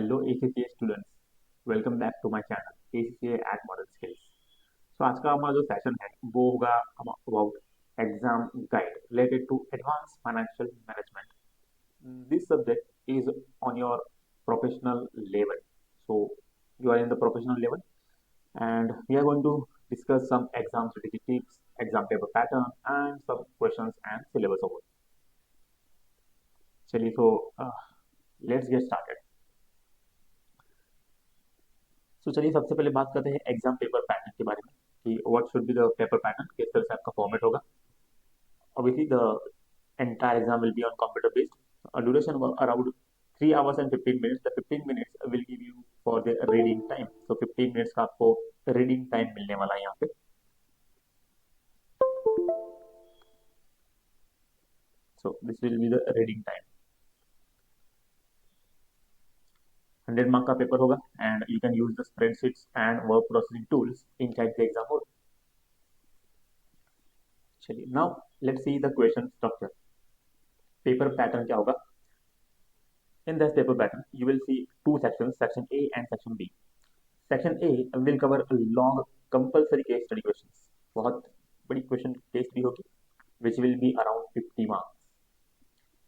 Hello ACCA students, welcome back to my channel ACCA at modern skills. So आज का हमारा जो session है वो होगा about exam guide related to advance financial management. This subject is on your professional level, so you are in the professional level and we are going to discuss some exam strategy tips, exam paper pattern and some questions and syllabus overview. चलिए तो let's get started. सो चलिए सबसे पहले बात करते हैं exam paper pattern के बारे में कि what should be the paper pattern, किस तरह से आपका फॉर्मेट होगा। Obviously the entire exam will be on computer based, duration around 3 hours and 15 minutes. The 15 minutes will give you for the reading time. So 15 minutes का आपको reading time मिलने वाला है यहाँ पे। So this will be the reading time. 100 mark का paper होगा and you can use the spreadsheets and word processing tools inside the exam hall. चलिए now let's see the question structure. Paper pattern क्या होगा? In this paper pattern, you will see two sections, section A and section B. Section A will cover a long compulsory case study questions. बहुत बड़ी question case study होगी, which will be around 50 marks.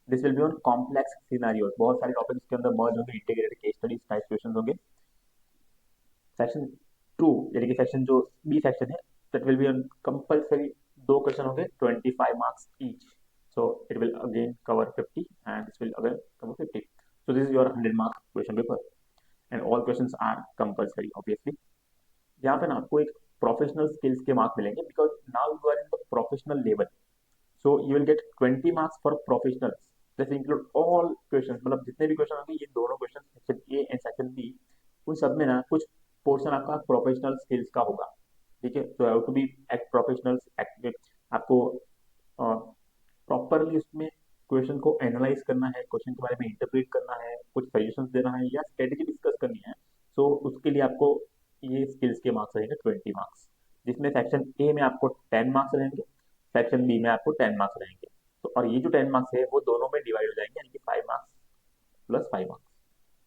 This will be on complex scenarios. बहुत सारे topics के अंदर मर्ज होंगे, integrated case studies type question होंगे। Section 2 यानी कि सेक्शन जो बी सेक्शन है, that will be on compulsory, दो क्वेश्चन होंगे 25 marks each. So it will again cover 50 and this will again cover 50. So this is your 100 mark question paper and all questions are compulsory obviously. यहाँ पे ना आपको एक professional skills के mark मिलेंगे because now you are in the professional level, so you will get 20 marks for professionals. This include all questions, मतलब जितने भी क्वेश्चन होंगे ये दोनों question section A and section B, उन सब में ना कुछ पोर्शन आपका प्रोफेशनल स्किल्स का होगा। ठीक है, तो have to be act professional, आपको प्रॉपरली उसमें क्वेश्चन को एनालाइज करना है, क्वेश्चन के बारे में इंटरप्रेट करना है, कुछ सजेशंस देना है या स्ट्रेटेजी डिस्कस करनी है। सो उसके लिए आपको ये स्किल्स के मार्क्स रहेंगे 20 मार्क्स, जिसमें सेक्शन ए में आपको 10 मार्क्स रहेंगे, सेक्शन बी में आपको 10 मार्क्स रहेंगे। तो और ये जो 10 मार्क्स है वो दोनों में डिवाइड हो जाएंगे, यानी कि 5 मार्क्स प्लस 5 मार्क्स।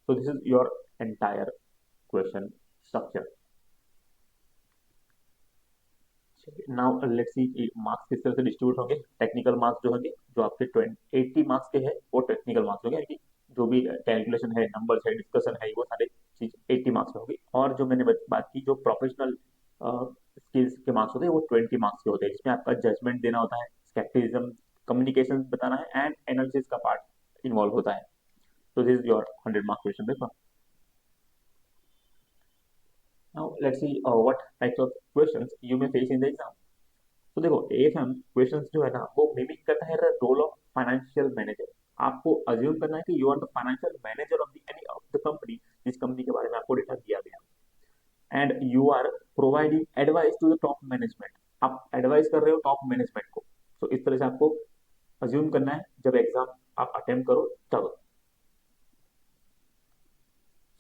तो this is your entire question structure. Now let's see कि मार्क्स किस तरह से डिस्ट्रीब्यूट होंगे। टेक्निकल मार्क्स जो होंगे, जो आपके 80 मार्क्स के हैं वो टेक्निकल मार्क्स होंगे, यानी कि जो भी कैलकुलेशन है, नंबर्स है, डिस्कशन है, वो सारे चीज 80 मार्क्स में होगी। और जो मैंने बात की जो प्रोफेशनल स्किल्स के मार्क्स होते हैं वो 20 मार्क्स के होते हैं, जिसमें आपका जजमेंट देना होता है, स्केप्टिज्म, कम्युनिकेशन बताना है एंड एनालिसिस का पार्ट इन्वॉल्व होता है। तो this is your 100 mark question paper. Now let's see what types of questions you may face in the exam. तो देखो एएफएम क्वेश्चंस जो है ना वो मिमिक करता है रोल ऑफ फाइनेंशियल मैनेजर। आपको अज्यूम करना है कि you are the financial manager of the any of the company, जिस कंपनी के बारे में आपको डेटा दिया गया, and you are providing advice to the top management. आप एडवाइस कर रहे हो टॉप मैनेजमेंट को। तो इस तरह से आपको अज्यूम करना है जब एग्जाम आप अटेम्प्ट करो तब।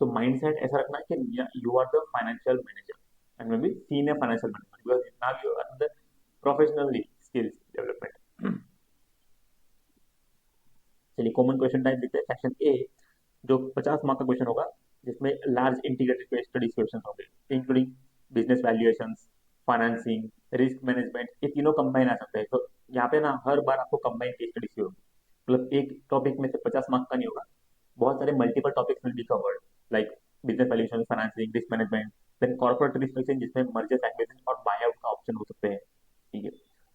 तो माइंडसेट ऐसा रखना है कि you are the financial manager and may be senior financial manager, because now you are the professionally skills development. चलिए कॉमन क्वेश्चन टाइप देखते हैं। सेक्शन ए जो 50 मार्क का क्वेश्चन होगा, जिसमें large integrated case studies question होंगे, including business valuations, financing, risk management, ये तीनों कंबाइन आ सकते हैं। तो यहाँ पे ना हर बार आपको कंबाइन केस स्टडीज की होगी, मतलब एक टॉपिक में से 50 मार्क का नहीं होगा, बहुत सारे multiple topics will be covered, like business valuation, financing, risk management, then corporate restructuring जिसमें मर्जर्स एक्विजिशन और बाय आउट का ऑप्शन हो सकते हैं। ठीक है,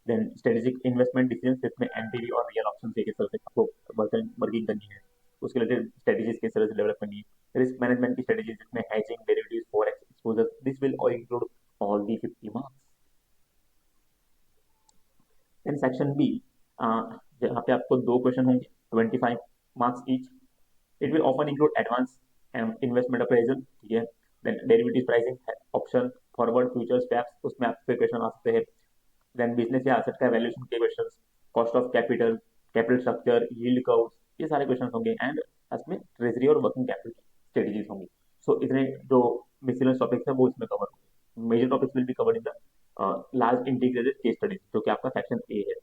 देन स्ट्रेटेजिक इन्वेस्टमेंट डिसीजन जिसमें एनपीवी और रियल ऑप्शन एक तरह से आपको वर्किंग करनी है, उसके रिलेटेड स्ट्रेटेजीज किस तरह से डेवलप करनी है, रिस्क मैनेजमेंट की स्ट्रेटेजीज जिसमें hedging, derivatives, forex exposure, this will all include all the 50 marks. In section B जहाँ पे आपको दो क्वेश्चन होंगे 25 marks each, it will often include advance investment appraisal, ठीक है, then derivative pricing, option, forward, future, swaps, उसमें आपके question आ सकते हैं, देन बिजनेस या एसेट का वैल्यूएशन के questions, cost of capital, capital structure, yield curves, ये सारे क्वेश्चंस होंगे एंड इसमें ट्रेजरी और वर्किंग कैपिटल स्ट्रेटजीज होंगी। सो इतने जो मिसलेनियस टॉपिक्स है वो इसमें कवर होंगे। Major topics will be covered in the large integrated case studies, जो कि आपका सेक्शन ए है।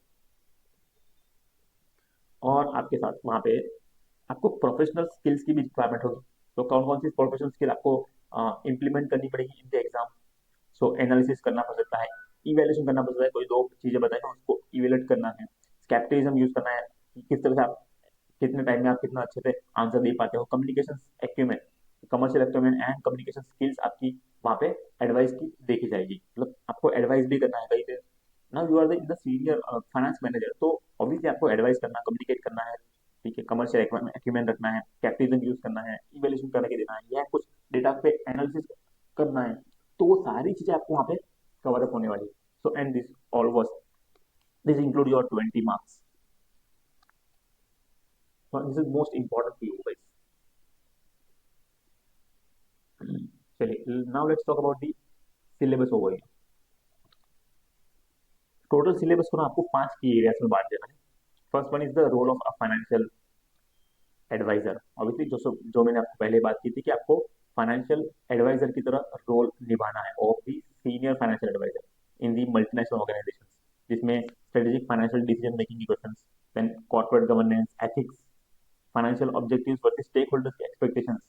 और आपके साथ वहां पे आपको प्रोफेशनल स्किल्स की भी रिक्वायरमेंट होगी, तो कौन कौन सी प्रोफेशनल स्किल आपको इम्प्लीमेंट करनी पड़ेगी in the exam. So analysis करना पड़ सकता है, इवेल्यूशन करना पड़ सकता है, कोई दो चीजें बताए ना उसको इवेल्यूट करना है, स्केप्टिज्म यूज करना है कि किस तरह से आप कितने टाइम में आप कितना अच्छे से आंसर दे पाते हो, communication acumen, commercial acumen and communication skills आपकी वहाँ पे एडवाइस की देखी जाएगी, मतलब आपको एडवाइस भी करना है कहीं पे। Now you are the senior finance manager, तो ऑब्वियसली आपको एडवाइस करना, कम्युनिकेट करना है, ठीक है, कमर्शियल एक्यूमेंट रखना है, कैपिटलिज्म यूज करना है, इवेल्यूशन करके देना है, या कुछ डेटा पे एनालिसिस करना है, तो वो सारी चीजें आपको वहाँ पे कवर अप होने वाली है। So and this all was, this include your 20 marks, so this is most important to you guys. चलिए now let's talk about the syllabus overview. Total syllabus को ना आपको 5 की एरियाज में बांट देना है। First one is the role of a financial adviser. Obviously जो मैंने आपको पहले बात की थी कि आपको फाइनेंशियल एडवाइजर की तरह रोल निभाना है, of the senior financial advisor in the multinational organisation, जिसमें स्ट्रेटेजिक फाइनेंशियल डिसीजन मेकिंग की question, then corporate governance, ethics, financial objectives versus stakeholders की expectations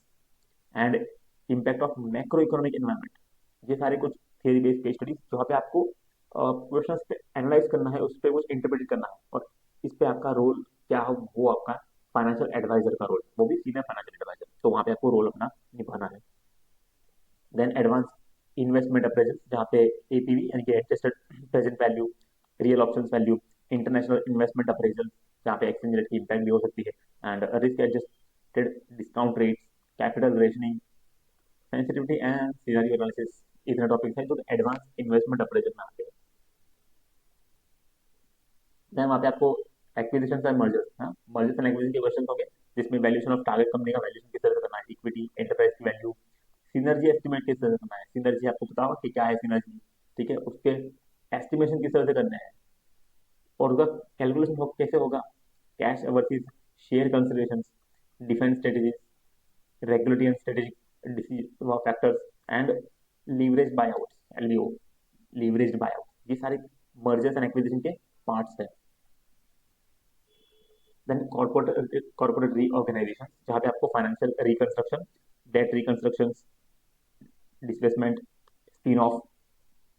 and impact of macroeconomic environment. ये सारे कुछ theory based case studies जहाँ पे आपको question पे एनालाइज करना है, उस पर कुछ इंटरप्रेट करना है, और इस पे आपका रोल क्या हो, वो आपका फाइनेंशियल एडवाइजर का रोल, वो भी सीनियर फाइनेंशियल एडवाइजर, तो वहाँ पे आपको रोल अपना निभाना है। देन एडवांस इन्वेस्टमेंट अप्रेजल, जहाँ पे एपीवी यानी कि adjusted present value, real option value, international investment appraisal, जहाँ पे एक्सचेंज रेट की इम्पैक्ट भी हो सकती है, and risk adjusted discount rates, capital rationing, sensitivity and scenario analysis, इतने टॉपिक्स हैं जो एडवांस इन्वेस्टमेंट अप्रेजल में आते हैं। देन वहाँ पे आपको एक्विजिशन एंड मर्जर्स, हाँ, मर्जर्स एंड एक्विजिशन के क्वेश्चन होंगे, जिसमें वैल्यूएशन ऑफ टारगेट कंपनी का वैल्यूएशन किस तरह से करना है, इक्विटी एंटरप्राइज की वैल्यू, सिनर्जी एस्टिमेट किस तरह से करना है, सिनर्जी आपको पता होगा कि क्या है सिनर्जी, ठीक है, उसके एस्टिमेशन किस तरह से करने हैं, और उसका कैलकुलेशन कैसे होगा, cash versus share consideration, defence strategies, regulatory and strategic factors, and leverage buyout, LBO, leverage buyout, ये सारे मर्जर्स एंड एक्विजिशन के पार्ट्स हैं। देन कॉर्पोरेट रीऑर्गेनाइजेशन, जहाँ पे आपको financial reconstruction, debt reconstruction, displacement, spin off,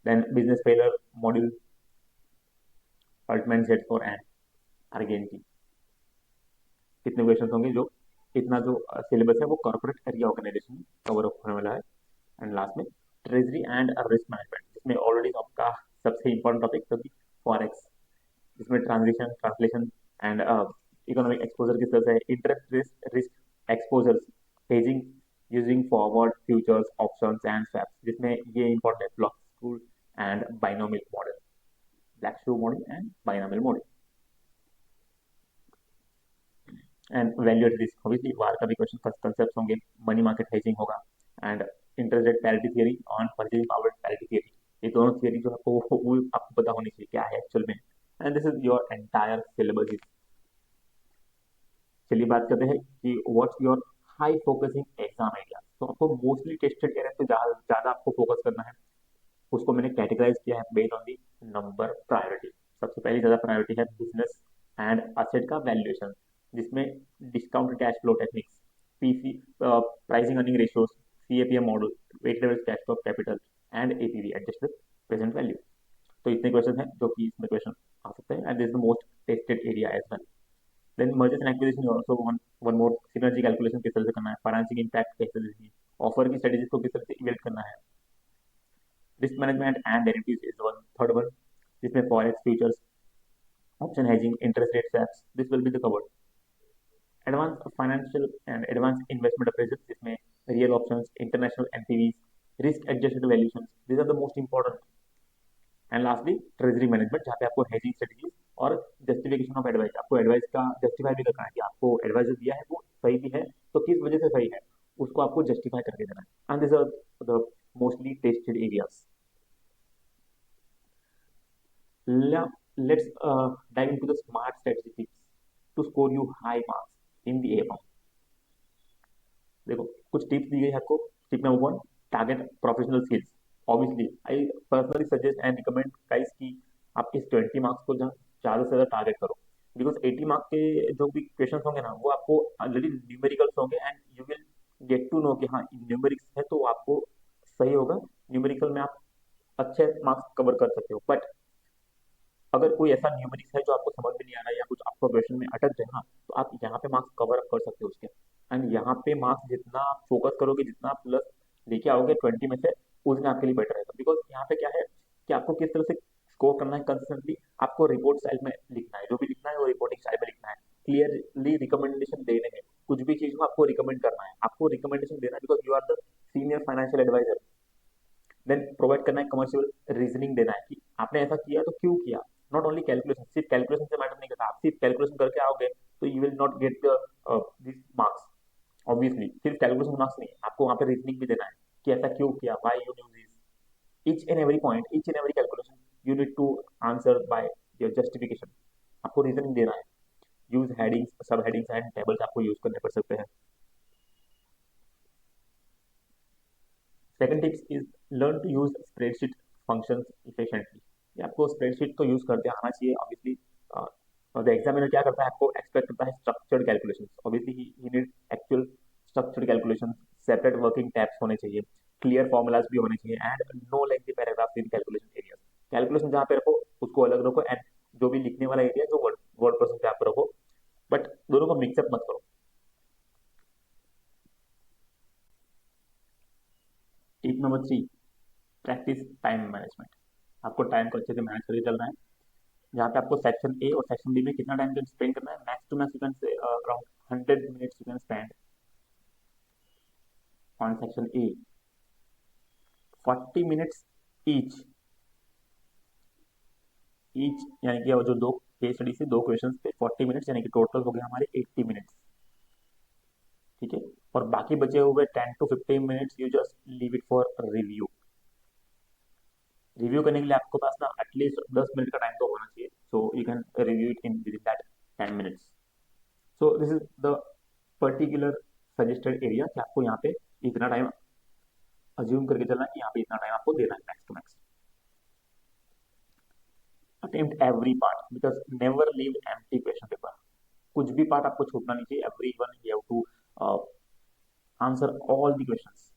then business failure module, Altman set for and Argenti, कितने question होंगे, जो इतना जो सिलेबस है वो कॉर्पोरेट रीऑर्गेनाइजेशन कवर अप होने वाला है। एंड लास्ट में ट्रेजरी एंड रिस्क मैनेजमेंट, जिसमें ऑलरेडी आपका सबसे इंपॉर्टेंट टॉपिक जो कि फॉरेक्स, जिसमें transition translation and economic exposure किस तरह से, interest risk risk exposures, hedging using forward futures options and swaps, जिसमें ये इंपॉर्टेंट है block school and binomial model, Black शो model and binomial model, and value at risk, obviously VaR का भी question concept होंगे, मनी मार्केट हेजिंग होगा, and interest rate parity theory on purchasing power parity theory, ये दोनों theory जो आपको वो आपको पता होनी चाहिए क्या है एक्चुअल में, and this is your entire syllabus. चलिए बात करते हैं कि what's your high focusing exam area, तो आपको मोस्टली टेस्टेड एरिया पे ज्यादा ज्यादा आपको फोकस करना है, उसको मैंने कैटेगराइज किया है based on the number priority. सबसे पहली ज्यादा प्रायोरिटी है बिजनेस एंड असेट का वैल्यूएशन, जिसमें discount cash flow techniques, PC pricing earning ratios, CAPM model, weighted average cash flow capital, and APV adjusted present value. तो इतने क्वेश्चन हैं जो कि इसमें क्वेश्चन आ सकते हैं, and this is the most tested area as well. Then mergers and acquisition also one more, synergy calculation किस तरह से करना है, फाइनेंसिंग इम्पैक्ट कैसे देखनी है, ऑफर की स्ट्रेटेजी को किस तरह से इवेल्ट करना है, risk management and derivatives is one third one, जिसमें forex futures, option hedging, interest rate swaps, this will be the covered. Advance financial and advance investment appraisal, जिसमें real options, international NPVs, risk adjusted valuations, this are the most important. And lastly treasury management, जहाँ पे आपको hedging strategies और justification of advice, आपको advice का justify भी करना है कि आपको एडवाइस जो दिया है वो सही भी है, तो किस वजह से सही है उसको आपको जस्टिफाई करके देना है, and this are the mostly tested areas. Let's dive into the smart strategy tips to score you high marks in the A round. देखो कुछ टिप्स दी गई है आपको। Tip number one, target professional skills. Obviously I personally suggest and recommend guys कि आप इस 20 marks को ज़्यादा से ज़्यादा टारगेट करो, बिकॉज 80 मार्क्स के जो भी क्वेश्चन होंगे ना वो आपको ऑलरेडी न्यूमेरिकल्स होंगे, and you will get to know कि हाँ न्यूमेरिक्स है तो आपको सही होगा, न्यूमेरिकल में आप अच्छे मार्क्स कवर कर सकते हो। बट अगर कोई ऐसा न्यूमेरिक्स है जो आपको समझ में नहीं आ रहा है या कुछ आपको क्वेश्चन में अटक जाए ना, तो आप यहाँ पे मार्क्स कवर अप कर सकते हो उसके। एंड यहाँ पे मार्क्स जितना आप फोकस करोगे, जितना आप प्लस लेके आओगे 20 में से, उतना आपके लिए बेटर रहेगा। बिकॉज यहाँ पे क्या है कि आपको किस तरह से स्कोर करना है कंसिस्टेंटली, आपको रिपोर्ट स्टाइल में लिखना है, जो भी लिखना है वो रिपोर्टिंग स्टाइल में लिखना है, क्लियरली रिकमेंडेशन देने हैं। कुछ भी चीज को आपको रिकमेंड करना है, आपको रिकमेंडेशन देना है, because you are the senior financial adviser. Then provide करना है कमर्शियल रीजनिंग देना है कि आपने ऐसा किया तो क्यों किया। नॉट ओनली कैलकुलेशन, सिर्फ कैलकुलेशन से मैटर नहीं करता, आप सिर्फ कैलकुलेशन करके आओगे तो you will not get this marks. Obviously सिर्फ कैलकुलेशन मार्क्स नहीं, आपको वहां पे रीजनिंग भी देना है कि ऐसा क्यों किया, why you knew this, each and every point, each and every calculation you need to answer by your justification. आपको रीजनिंग देना है। Use headings, sub headings and tables आपको यूज करने पड़ सकते हैं। Second tips is learn to use spreadsheet functions efficiently. ये आपको स्प्रेडशीट तो यूज करते आना चाहिए ऑब्वियसली। द एग्जामिनर क्या करता है, आपको एक्सपेक्ट करता है स्ट्रक्चर्ड कैलकुलेशंस। ऑब्वियसली ही need actual structured calculations, separate working tabs होने चाहिए, क्लियर फॉर्मूलाज भी होने चाहिए, and no lengthy paragraphs in calculation areas. Calculation जहाँ पे रखो उसको अलग रखो, एंड जो भी लिखने वाला एरिया जो वर्ड वर्ड प्रोसेस पे आप रखो, बट दोनों को मिक्सअप मत करो। Tip number 3, practice time management. आपको टाइम को अच्छे से मैनेज करके चलना है। जहाँ पे आपको सेक्शन ए और सेक्शन बी में कितना टाइम स्पेंड करना है, max to max you can say around 100 minutes you can spend on section A, 40 minutes each. Each यानी कि वो जो दो केस स्टडी से दो क्वेश्चंस पे 40 मिनट्स, यानी कि टोटल हो गया हमारे 80 मिनट्स। ठीक है। और बाकी बचे हुए 10 to 15 minutes you just leave it for review. Review करने के लिए आपके पास ना एटलीस्ट 10 मिनट का टाइम तो होना चाहिए, so you can review it in with in that 10 minutes. So this is the particular suggested area कि आपको यहाँ पे इतना टाइम अज्यूम करके चलना है कि यहाँ पे इतना टाइम आपको देना है max to max. Attempt every part, because never leave empty question paper. कुछ भी पार्ट आपको छूटना नहीं चाहिए। Every one you have to answer all the questions.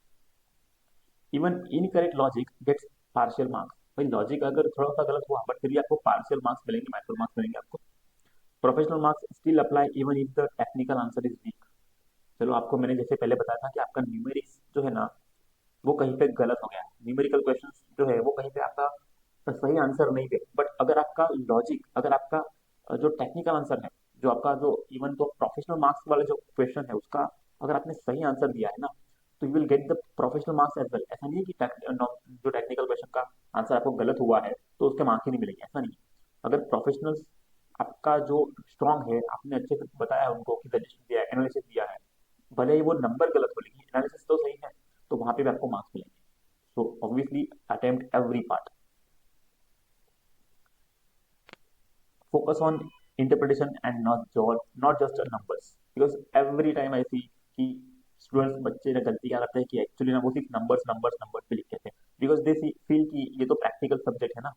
Even incorrect logic gets partial marks. भाई लॉजिक अगर थोड़ा सा गलत हुआ बट फिर भी आपको पार्शियल मार्क्स मिलेंगे, माइक्रो मार्क्स मिलेंगे आपको। Professional marks still apply even if the technical answer is weak. चलो आपको मैंने जैसे पहले बताया था कि आपका न्यूमेरिक्स जो है ना वो कहीं पे गलत हो गया है, न्यूमेरिकल क्वेश्चंस जो है वो कहीं पे आपका सही आंसर नहीं दे, बट अगर आपका लॉजिक, अगर आपका जो टेक्निकल आंसर है, जो आपका जो इवन तो प्रोफेशनल मार्क्स वाले जो क्वेश्चन है उसका अगर आपने सही आंसर दिया है ना, तो you will get the professional marks as well. ऐसा नहीं है कि जो टेक्निकल क्वेश्चन का आंसर आपको गलत हुआ है तो उसके मार्क्स ही नहीं मिलेंगे, ऐसा नहीं है। अगर प्रोफेशनल आपका जो स्ट्रांग है, आपने अच्छे से बताया उनको कि सजेशन दिया है, एनालिसिस दिया है, भले ही वो नंबर गलत हो लेकिन एनालिसिस तो सही है, तो वहां पे भी आपको मार्क्स मिलेंगे। So obviously attempt every part, focus on interpretation and not just on numbers, because every time I see कि स्टूडेंट्स बच्चे ना गलती क्या करते हैं कि एक्चुअली ना वो सिर्फ नंबर्स नंबर्स नंबर्स पे लिखते थे, बिकॉज दे फील कि ये तो प्रैक्टिकल सब्जेक्ट है ना,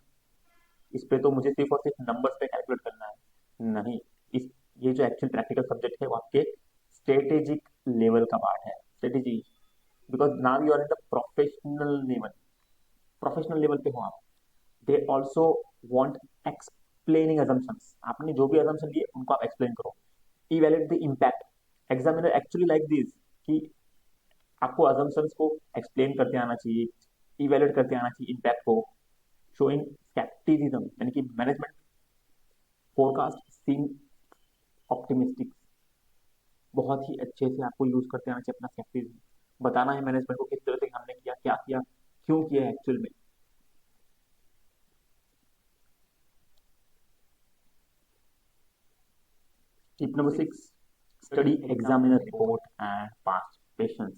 इस पे तो मुझे सिर्फ और सिर्फ नंबर्स पे कैलकुलेट करना है। नहीं, इस ये जो एक्चुअल प्रैक्टिकल सब्जेक्ट है वो आपके स्ट्रेटेजिक लेवल का पार्ट है, strategy. Because now you are in the professional level पे हो आप। They also want explaining assumptions। आपने जो भी assumption लिए उनको आप एक्सप्लेन करो। Evaluate the impact. Examiner actually like this कि आपको assumptions को एक्सप्लेन करते आना चाहिए, इवेल्युएट करते आना चाहिए इम्पैक्ट को। शोइंग स्केप्टिसिज्म यानी कि मैनेजमेंट फोरकास्ट सीम ऑप्टिमिस्टिक। बहुत ही अच्छे से आपको यूज करते आना चाहिए अपना स्केप्टिसिज्म, बताना है मैनेजमेंट को किस तरह से हमने किया, क्या किया, क्यों किया एक्चुअल में। Tip number 6, study examiner report and past questions.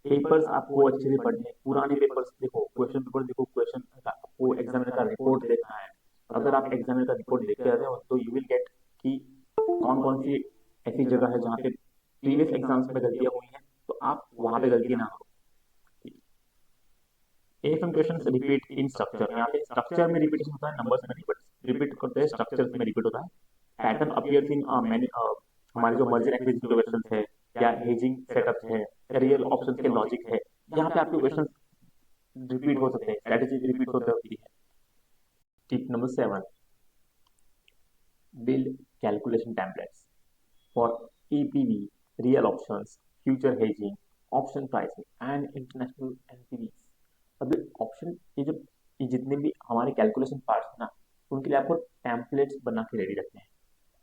Papers आपको अच्छे से पढ़ने, पुराने पेपर्स देखो, क्वेश्चन पेपर देखो, क्वेश्चन आपको एग्जामिनर का रिपोर्ट देखना है। अगर आप एग्जामिनर का रिपोर्ट देखते रहते हो तो यू विल गेट कि कौन कौन सी ऐसी जगह है जहाँ पे प्रीवियस एग्जाम्स में गलतियां हुई हैं, तो आप वहां पे गलती ना करो। AFM question repeat in structure. यहाँ पे स्ट्रक्चर में रिपीटेशन होता है, नंबर्स में नहीं, बट रिपीट करते हैं स्ट्रक्चर में रिपीट होता है। पैटर्न अपीयर्स इन मैनी हमारे जो मर्जर एक्विजिशन क्वेश्चन है या हेजिंग सेटअप है, रियल ऑप्शंस के लॉजिक है, यहाँ पे आपके क्वेश्चन रिपीट हो सकते हैं, स्ट्रेटेजी रिपीट होते होती है। Tip number 7, build calculation templates for EPV, real options, future hedging, option pricing and international NPVs। अभी ऑप्शन ये जितने भी हमारे कैलकुलेशन पार्ट्स हैं ना, उनके लिए आपको टेम्पलेट्स बना के रेडी रखते हैं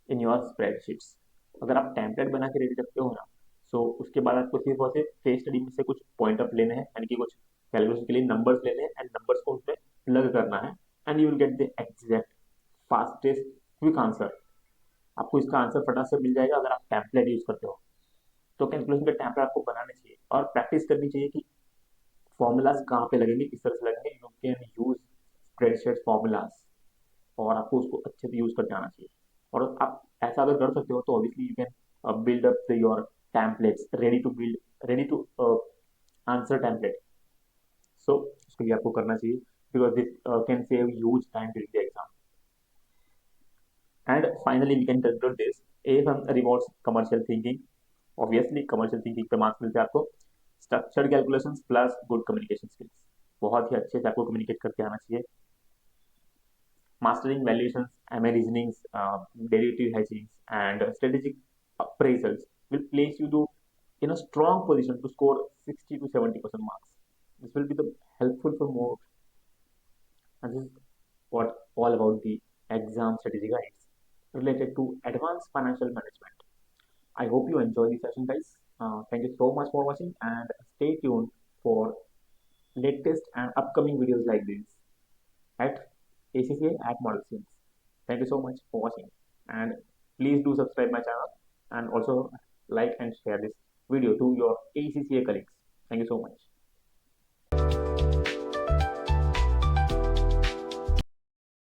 इन योर स्प्रेडशीट्स। अगर आप टेम्पलेट बना के रेडी रखते हो ना, सो उसके बाद आपको सिर्फ और सिर्फ केस स्टडी में से कुछ पॉइंट अप लेने हैं, यानी कि कुछ कैलकुलेशन के लिए नंबर्स लेने हैं एंड नंबर्स को उसमें प्लग करना है, and you will get the exact fastest quick answer. आपको इसका आंसर फटाक से मिल जाएगा अगर आप टेम्पलेट यूज करते हो। तो कैलकुलेशन के टेम्पलेट आपको बनाने चाहिए और प्रैक्टिस करनी चाहिए कि फॉर्मूलाज कहाँ पे लगेंगे, किस तरह से लगेंगे। You can use spreadsheet formulas, और आपको उसको अच्छे से यूज करके आना चाहिए। और आप ऐसा अगर कर सकते हो तो obviously you can build up your templates ready to build, ready to answer template. So उसके लिए आपको करना चाहिए, because this can save huge time during the exam. And finally we can conclude this, AFM rewards commercial thinking. Obviously commercial thinking पे marks मिलते हैं आपको। Structured calculations plus good communication skills, बहुत ही अच्छे से आपको कम्युनिकेट करके आना चाहिए। Mastering valuations, MA reasonings, derivative hedging, and strategic appraisals will place you in a strong position to score 60 to 70% marks. This will be the helpful for more, and this is what all about the exam strategy guides related to advanced financial management. I hope you enjoy the session, guys. Thank you so much for watching, and stay tuned for latest and upcoming videos like this at ACCA at Model Scenes. Thank you so much for watching, and please do subscribe my channel and also like and share this video to your ACCA colleagues. Thank you so much.